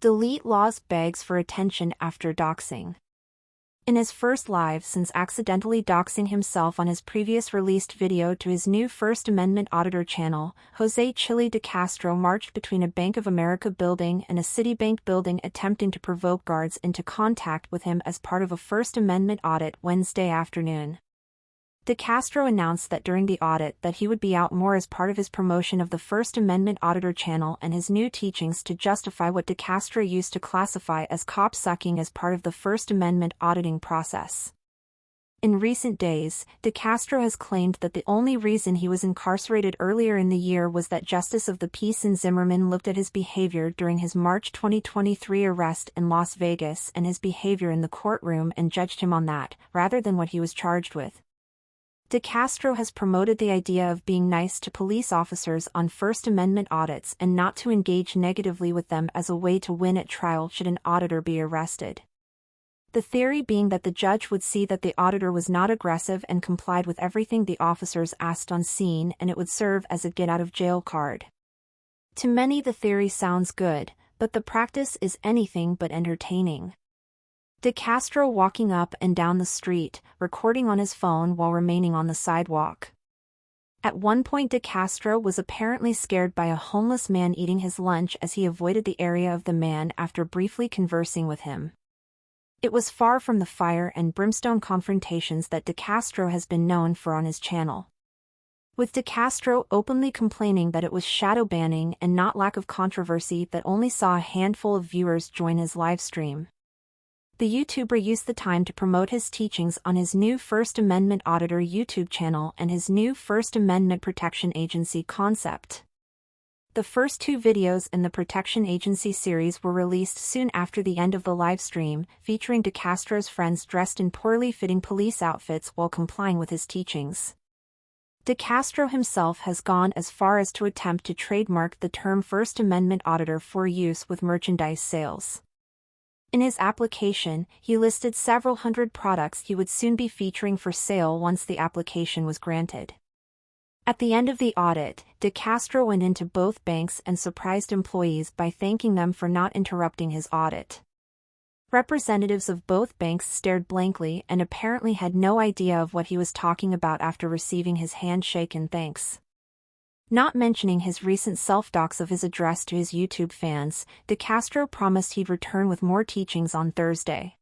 DeleteLawz begs for attention after doxing. In his first live since accidentally doxing himself on his previous released video to his new First Amendment Auditor channel, Chille DeCastro marched between a Bank of America building and a Citibank building attempting to provoke guards into contact with him as part of a First Amendment audit Wednesday afternoon. DeCastro announced that during the audit that he would be out more as part of his promotion of the First Amendment Auditor channel and his new teachings to justify what DeCastro used to classify as cop-sucking as part of the First Amendment auditing process. In recent days, DeCastro has claimed that the only reason he was incarcerated earlier in the year was that Justice of the Peace Zimmerman looked at his behavior during his March 2023 arrest in Las Vegas and his behavior in the courtroom and judged him on that, rather than what he was charged with. DeCastro has promoted the idea of being nice to police officers on First Amendment audits and not to engage negatively with them as a way to win at trial should an auditor be arrested. The theory being that the judge would see that the auditor was not aggressive and complied with everything the officers asked on scene, and it would serve as a get-out-of-jail card. To many the theory sounds good, but the practice is anything but entertaining. DeCastro walking up and down the street, recording on his phone while remaining on the sidewalk. At one point DeCastro was apparently scared by a homeless man eating his lunch as he avoided the area of the man after briefly conversing with him. It was far from the fire and brimstone confrontations that DeCastro has been known for on his channel. With DeCastro openly complaining that it was shadow banning and not lack of controversy that only saw a handful of viewers join his livestream. The YouTuber used the time to promote his teachings on his new First Amendment Auditor YouTube channel and his new First Amendment Protection Agency concept. The first two videos in the Protection Agency series were released soon after the end of the live stream, featuring DeCastro's friends dressed in poorly fitting police outfits while complying with his teachings. DeCastro himself has gone as far as to attempt to trademark the term First Amendment Auditor for use with merchandise sales. In his application, he listed several hundred products he would soon be featuring for sale once the application was granted. At the end of the audit, DeCastro went into both banks and surprised employees by thanking them for not interrupting his audit. Representatives of both banks stared blankly and apparently had no idea of what he was talking about after receiving his handshake and thanks. Not mentioning his recent self-dox of his address to his YouTube fans, DeCastro promised he'd return with more teachings on Thursday.